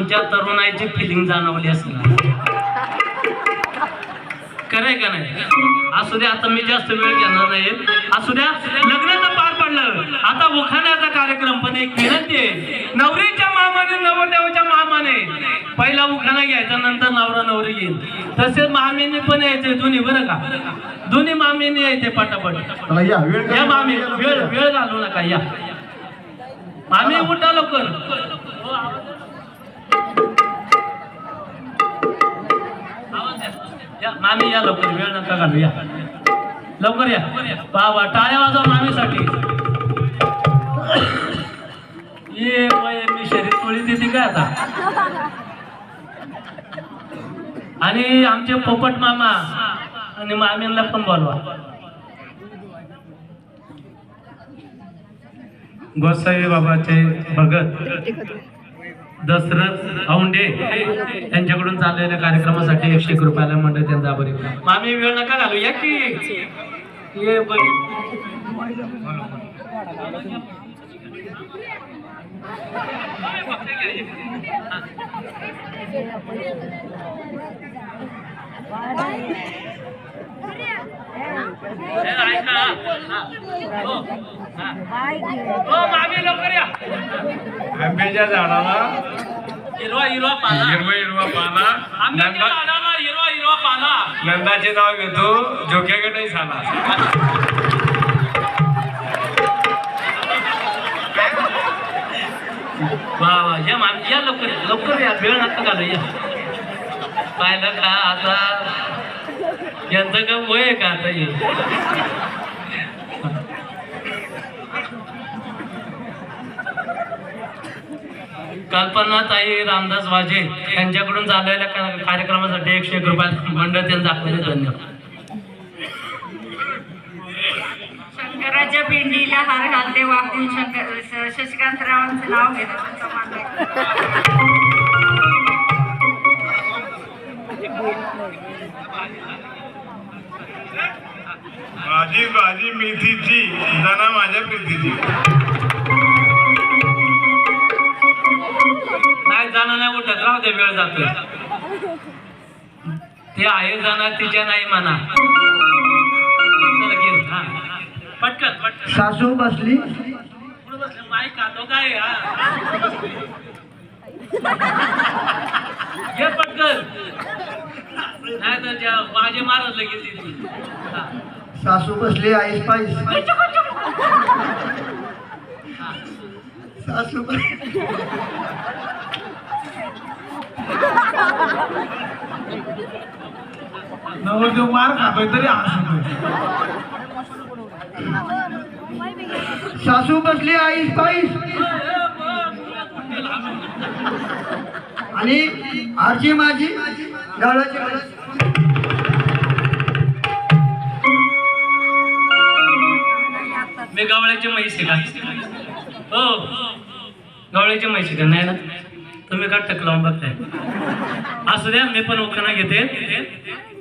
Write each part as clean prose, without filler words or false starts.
तुमच्या तरुणाईची फिलिंग जाणवली असेल. खरंय का नाही? असू द्या, आता मी जास्त वेळ घेणार नाही. असू द्या, लग्न तर पार पडलं, आता उखाण्याचा कार्यक्रम. पण एक विनंती आहे, नवरीच्या मामाने नवरदेवाच्या मामाने पहिला उखाणा घ्यायचा, नंतर नवरा नवरी घेईल. तसेच मामीने पण यायचे दोन्ही, बरं का? दोन्ही मामीने यायचे पटापट. या मामी, वेळ वेळ घालू नका. या मामी, उठा लवकर. या मामी, या लवकर, वेळ नका घालू. या लवकर, या. वा, टाळ्या वाजवा मामीसाठी. ये मी शरीर तोळी देते काय आता. आणि आमचे पोपट मामा आणि मामींना पण बोलवा. गोसावी बाबाचे भगत दशरथ औंढे त्यांच्याकडून चाललेल्या कार्यक्रमासाठी 101 रुपयाला मंडळ त्यांचा आभारी. मामी, वेळ नका घालू, या की. ये मामी, लवकर या. आंब्याच्या झाडाला हिरवा हिरवा पाला, हिरवा पाला. आंब्याच्या झाडाला हिरवा हिरवा पाला. नंदाचे नाव घेतो, झोक्याकडे नाही झाला. वा वा, या मामी, या लवकर, लवकर या, वेळ नका घालू. या पाहिलं का, आता यांचं का वय आहे का आता. ये कल्पना ताई रामदास वाजे यांच्याकडून चाललेल्या कार्यक्रमासाठी 101 रुपयाला मंडळ त्यांचा आभारी. धन्यवाद. शंकराच्या पिंडीला हार घालते वाकून शशिकांतरावांचं नाव घेतात. माझी भाजी मेथीची, जाना माझ्या प्रीतीची. नाही जाणार, नाही उठत, राहू दे, वेळ जातोय. ते आहे जाणार, तिच्या नाही म्हणा. पटकन पटकन. सासू बसली, माईक खातो काय. ये पटकन, नाही तर माझे मारत लगेच. सासू बसली आईस पाईस. सासू नवरदेव मार खातोय तरी हसतोय. सासू बसली आईस पाईस आणि आजी माझी गाळाची. मी गवळ्याची म्हैस आहे का? हो, गवळ्याची म्हैस आहे का? नाही ना, तुम्ही का टक लावून बघताय. असू द्या, मी पण उखाणा घेते.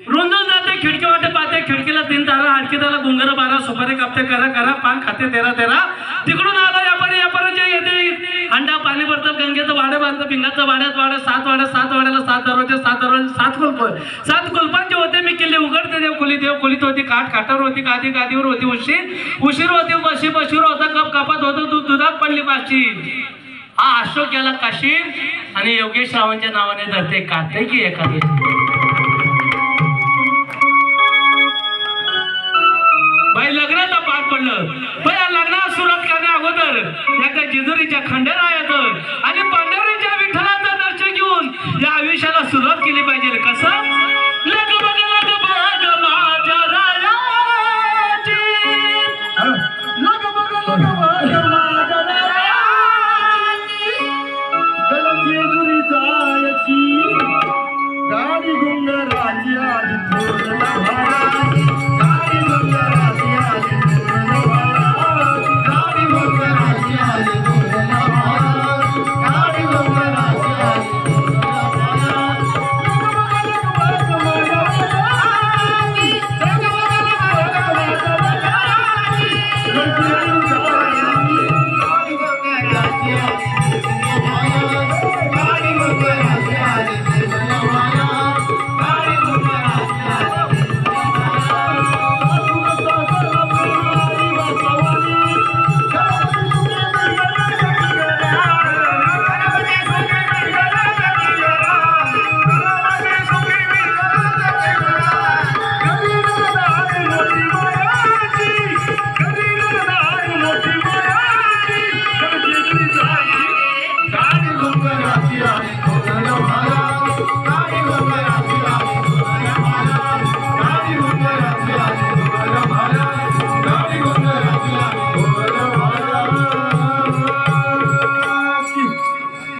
रुंदून जाते खिडकी वाटे पाहते, खिडकीला 3 तारा, आणखी त्याला गुंगर 12, सुपारी कापते करा करा, पान खाते 13 तिकडून आला यापर्यंत येते. अंडा पाणी भरतं, गंगेचं वाडे बांधतं, भिंगाचं वाड्यात वाडा, 7 वाड्या, 7 वाड्याला 7 दरवाजे, 7 दरवाजे 7 कुलप, 7 कुलपांचे होते. मी किल्ले उघडते, देव खोलीत होती, काठावर होती, गादीवर होती, उशीर होती, बशीवर होता, कप कापात होतं, दूध दुधात पडली पाशी. हा अशोक याला काशी आणि योगेश रावांच्या नावाने धरते कार्तिकी एकादशी. बाई, लग्नाला पार पडलं. बाई, लग्नाला सुरुवात करण्या अगोदर एकदा जेजुरीच्या खंडेरायाचं आणि पंढरीच्या विठ्ठलाचं दर्शन घेऊन या आयुष्याला सुरुवात केली पाहिजे. कसं? लग बघ माझ्या रायाची, लग बघ माझ्या रायाची, जेजुरी जायची गाडी गुंगराची आधी थोरला